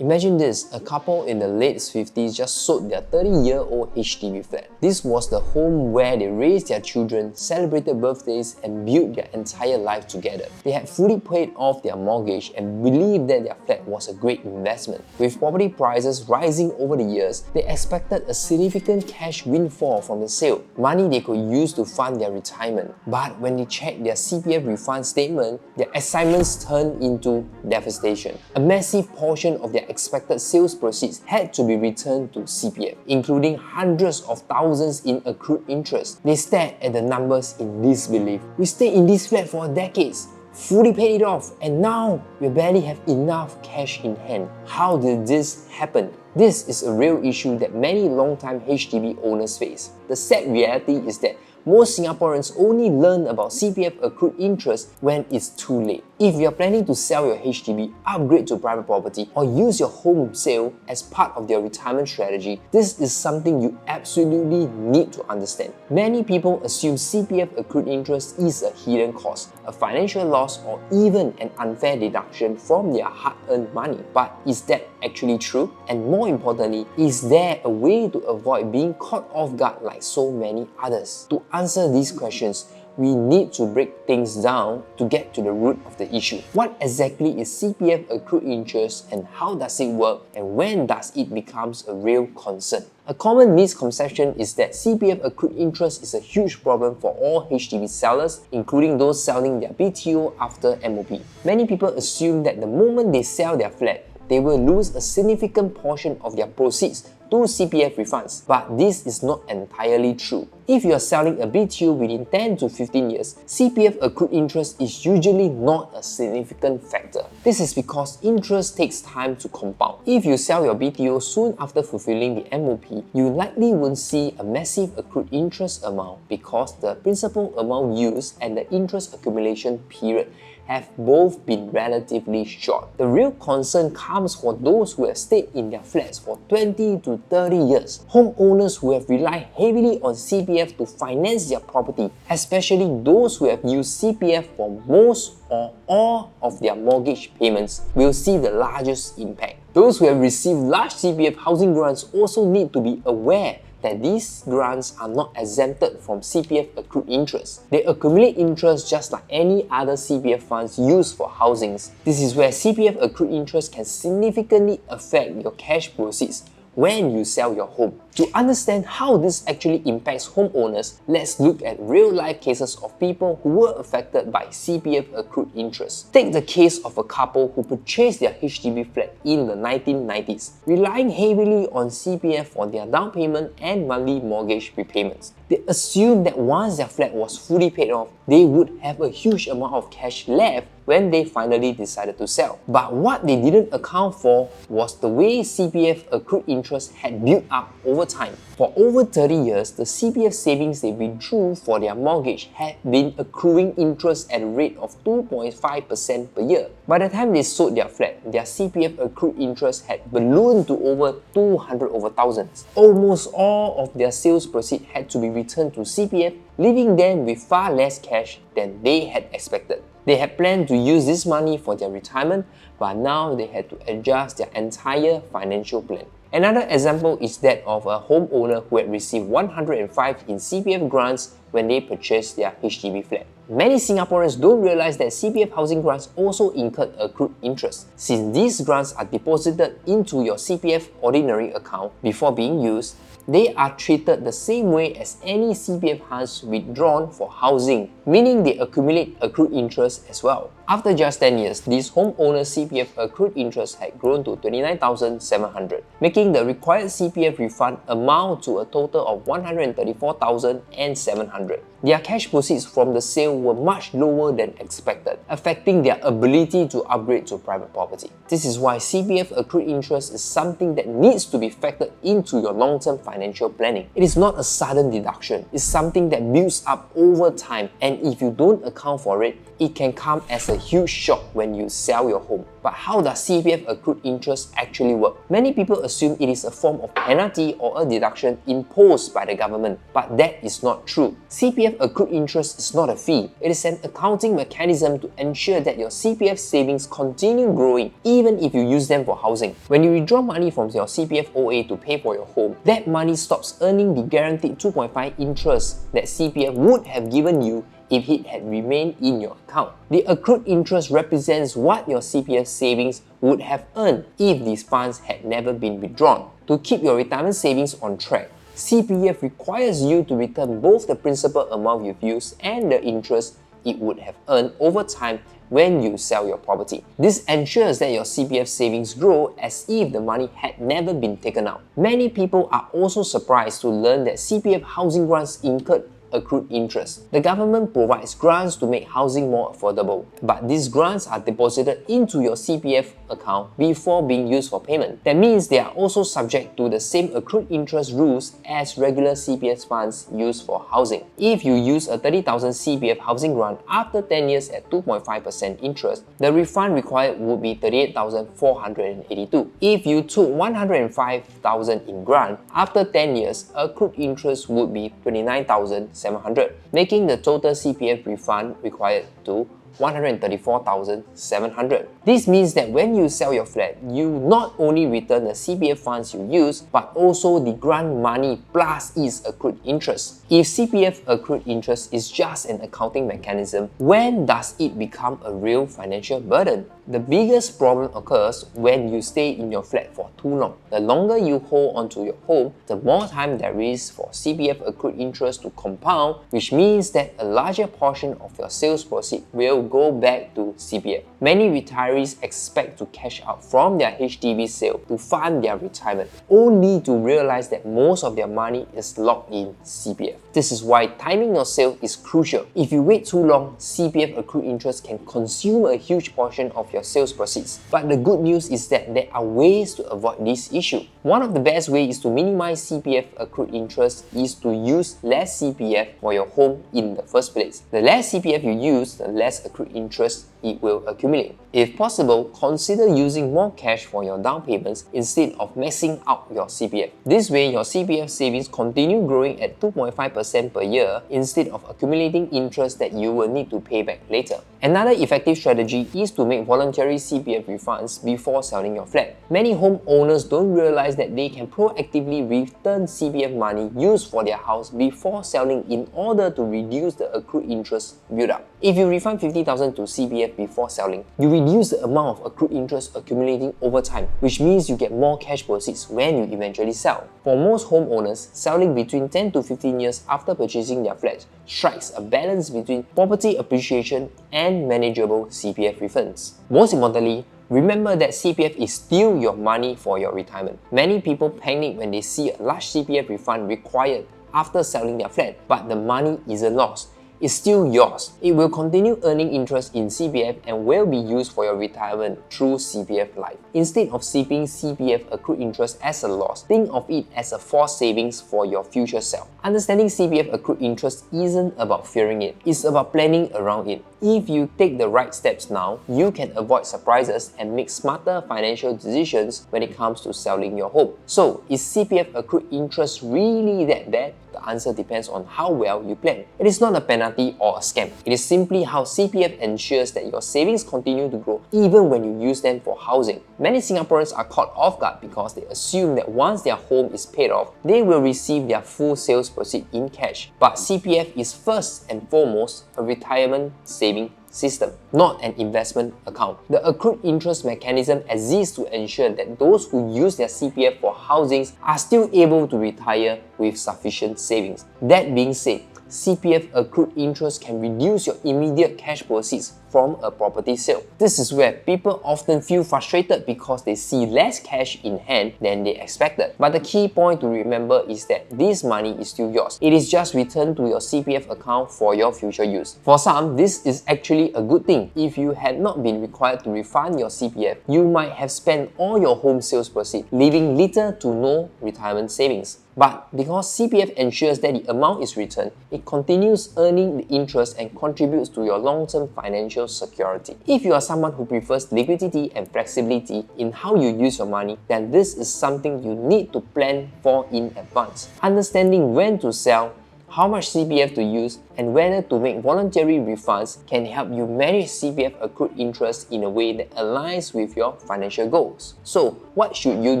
Imagine this, a couple in the late 50s just sold their 30-year-old HDB flat. This was the home where they raised their children, celebrated birthdays, and built their entire life together. They had fully paid off their mortgage and believed that their flat was a great investment. With property prices rising over the years, they expected a significant cash windfall from the sale, money they could use to fund their retirement. But when they checked their CPF refund statement, their excitements turned into devastation. A massive portion of their expected sales proceeds had to be returned to CPF, including hundreds of thousands in accrued interest. They stared at the numbers in disbelief. We stayed in this flat for decades, fully paid it off, and now we barely have enough cash in hand. How did this happen? This is a real issue that many long-time HDB owners face. The sad reality is that most Singaporeans only learn about CPF accrued interest when it's too late. If you're planning to sell your HDB, upgrade to private property, or use your home sale as part of your retirement strategy, this is something you absolutely need to understand. Many people assume CPF accrued interest is a hidden cost, a financial loss, or even an unfair deduction from their hard-earned money. But is that actually true? And more importantly, is there a way to avoid being caught off guard like so many others? To answer these questions, we need to break things down to get to the root of the issue. What exactly is CPF accrued interest and how does it work, and when does it become a real concern? A common misconception is that CPF accrued interest is a huge problem for all HDB sellers, including those selling their BTO after MOP. Many people assume that the moment they sell their flat, they will lose a significant portion of their proceeds to CPF refunds. But this is not entirely true. If you are selling a BTO within 10 to 15 years, CPF accrued interest is usually not a significant factor. This is because interest takes time to compound. If you sell your BTO soon after fulfilling the MOP, you likely won't see a massive accrued interest amount because the principal amount used and the interest accumulation period have both been relatively short. The real concern comes for those who have stayed in their flats for 20 to 30 years. Homeowners who have relied heavily on CPF to finance their property, especially those who have used CPF for most or all of their mortgage payments, will see the largest impact. Those who have received large CPF housing grants also need to be aware that these grants are not exempted from CPF accrued interest. They accumulate interest just like any other CPF funds used for housings. This is where CPF accrued interest can significantly affect your cash proceeds when you sell your home. To understand how this actually impacts homeowners, let's look at real-life cases of people who were affected by CPF accrued interest. Take the case of a couple who purchased their HDB flat in the 1990s, relying heavily on CPF for their down payment and monthly mortgage repayments. They assumed that once their flat was fully paid off, they would have a huge amount of cash left when they finally decided to sell. But what they didn't account for was the way CPF accrued interest had built up over time. For over 30 years, the CPF savings they withdrew for their mortgage had been accruing interest at a rate of 2.5% per year. By the time they sold their flat, their CPF accrued interest had ballooned to over 200 over thousands. Almost all of their sales proceeds had to be returned to CPF, leaving them with far less cash than they had expected. They had planned to use this money for their retirement, but now they had to adjust their entire financial plan. Another example is that of a homeowner who had received 105 in CPF grants when they purchased their HDB flat. Many Singaporeans don't realize that CPF housing grants also incurred accrued interest. Since these grants are deposited into your CPF ordinary account before being used, they are treated the same way as any CPF funds withdrawn for housing, meaning they accumulate accrued interest as well. After just 10 years, this homeowner's CPF accrued interest had grown to 29,700, making the required CPF refund amount to a total of 134,700. Their cash proceeds from the sale were much lower than expected, affecting their ability to upgrade to private property. This is why CPF accrued interest is something that needs to be factored into your long-term financial planning. It is not a sudden deduction, it's something that builds up over time, and if you don't account for it, it can come as a a huge shock when you sell your home. But how does CPF accrued interest actually work? Many people assume it is a form of penalty or a deduction imposed by the government, but that is not true. CPF accrued interest is not a fee. It is an accounting mechanism to ensure that your CPF savings continue growing even if you use them for housing. When you withdraw money from your CPF OA to pay for your home, that money stops earning the guaranteed 2.5 interest that CPF would have given you if it had remained in your account. The accrued interest represents what your CPF savings would have earned if these funds had never been withdrawn. To keep your retirement savings on track, CPF requires you to return both the principal amount you've used and the interest it would have earned over time when you sell your property. This ensures that your CPF savings grow as if the money had never been taken out. Many people are also surprised to learn that CPF housing grants incurred accrued interest. The government provides grants to make housing more affordable, but these grants are deposited into your CPF account before being used for payment. That means they are also subject to the same accrued interest rules as regular CPF funds used for housing. If you use a 30,000 CPF housing grant after 10 years at 2.5% interest, the refund required would be 38,482. If you took 105,000 in grant after 10 years, accrued interest would be 29,700, making the total CPF refund required to 134,700. This means that when you sell your flat, you not only return the CPF funds you use, but also the grant money plus its accrued interest. If CPF accrued interest is just an accounting mechanism, when does it become a real financial burden? The biggest problem occurs when you stay in your flat for too long. The longer you hold onto your home, the more time there is for CPF accrued interest to compound, which means that a larger portion of your sales proceeds will go back to CPF. Many retirees expect to cash out from their HDB sale to fund their retirement, only to realize that most of their money is locked in CPF. This is why timing your sale is crucial. If you wait too long, CPF accrued interest can consume a huge portion of your sales proceeds. But the good news is that there are ways to avoid this issue. One of the best ways to minimize CPF accrued interest is to use less CPF for your home in the first place. The less CPF you use, the less accrued interest it will accumulate. If possible, consider using more cash for your down payments instead of maxing out your CPF. This way, your CPF savings continue growing at 2.5% per year instead of accumulating interest that you will need to pay back later. Another effective strategy is to make voluntary CPF refunds before selling your flat. Many homeowners don't realize that they can proactively return CPF money used for their house before selling in order to reduce the accrued interest build up. If you refund 50,000 to CPF before selling, you reduce the amount of accrued interest accumulating over time, which means you get more cash proceeds when you eventually sell. For most homeowners, selling between 10 to 15 years after purchasing their flat strikes a balance between property appreciation and manageable CPF refunds. Most importantly, remember that CPF is still your money for your retirement. Many people panic when they see a large CPF refund required after selling their flat, but the money isn't lost. It's still yours. It will continue earning interest in CPF and will be used for your retirement through CPF Life. Instead of seeing CPF accrued interest as a loss, think of it as a forced savings for your future self. Understanding CPF accrued interest isn't about fearing it, it's about planning around it. If you take the right steps now, you can avoid surprises and make smarter financial decisions when it comes to selling your home. So, is CPF accrued interest really that bad? The answer depends on how well you plan. It is not a penalty or a scam. It is simply how CPF ensures that your savings continue to grow even when you use them for housing. Many Singaporeans are caught off guard because they assume that once their home is paid off, they will receive their full sales proceeds in cash. But CPF is first and foremost a retirement saving system, not an investment account. The accrued interest mechanism exists to ensure that those who use their CPF for housings are still able to retire with sufficient savings. That being said, CPF accrued interest can reduce your immediate cash proceeds from a property sale. This is where people often feel frustrated because they see less cash in hand than they expected. But the key point to remember is that this money is still yours. It is just returned to your CPF account for your future use. For some, this is actually a good thing. If you had not been required to refund your CPF, you might have spent all your home sales proceeds, leaving little to no retirement savings. But because CPF ensures that the amount is returned, it continues earning the interest and contributes to your long-term financial financial security. If you are someone who prefers liquidity and flexibility in how you use your money, then this is something you need to plan for in advance. Understanding when to sell, how much CPF to use, and whether to make voluntary refunds can help you manage CPF accrued interest in a way that aligns with your financial goals. So, what should you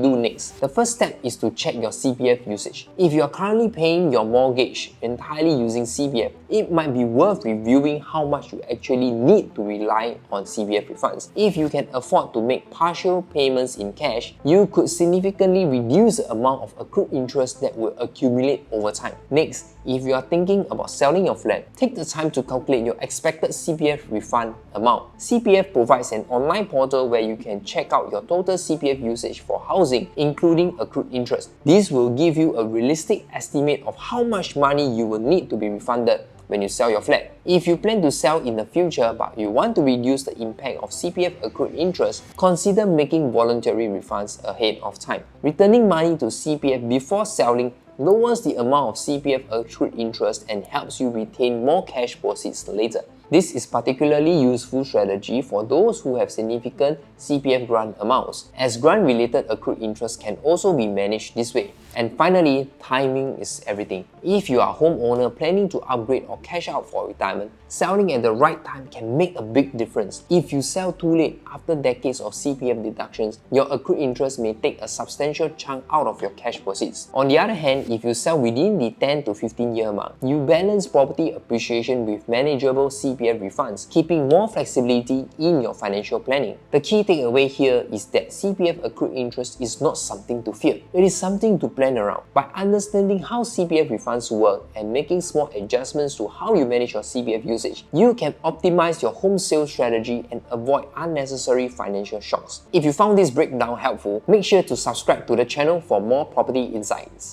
do next? The first step is to check your CPF usage. If you are currently paying your mortgage entirely using CPF, it might be worth reviewing how much you actually need to rely on CPF refunds. If you can afford to make partial payments in cash, you could significantly reduce the amount of accrued interest that will accumulate over time. Next, if you are thinking about selling your flat, take the time to calculate your expected CPF refund amount. CPF provides an online portal where you can check out your total CPF usage for housing, including accrued interest. This will give you a realistic estimate of how much money you will need to be refunded when you sell your flat. If you plan to sell in the future but you want to reduce the impact of CPF accrued interest, consider making voluntary refunds ahead of time. Returning money to CPF before selling lowers the amount of CPF accrued interest and helps you retain more cash proceeds later. This is particularly useful strategy for those who have significant CPF grant amounts, as grant-related accrued interest can also be managed this way. And finally, timing is everything. If you are a homeowner planning to upgrade or cash out for retirement, selling at the right time can make a big difference. If you sell too late after decades of CPF deductions, your accrued interest may take a substantial chunk out of your cash proceeds. On the other hand, if you sell within the 10 to 15 year mark, you balance property appreciation with manageable CPF refunds, keeping more flexibility in your financial planning. The key takeaway here is that CPF accrued interest is not something to fear. It is something to plan around. By understanding how CPF refunds work and making small adjustments to how you manage your CPF usage, you can optimize your home sales strategy and avoid unnecessary financial shocks. If you found this breakdown helpful, make sure to subscribe to the channel for more property insights.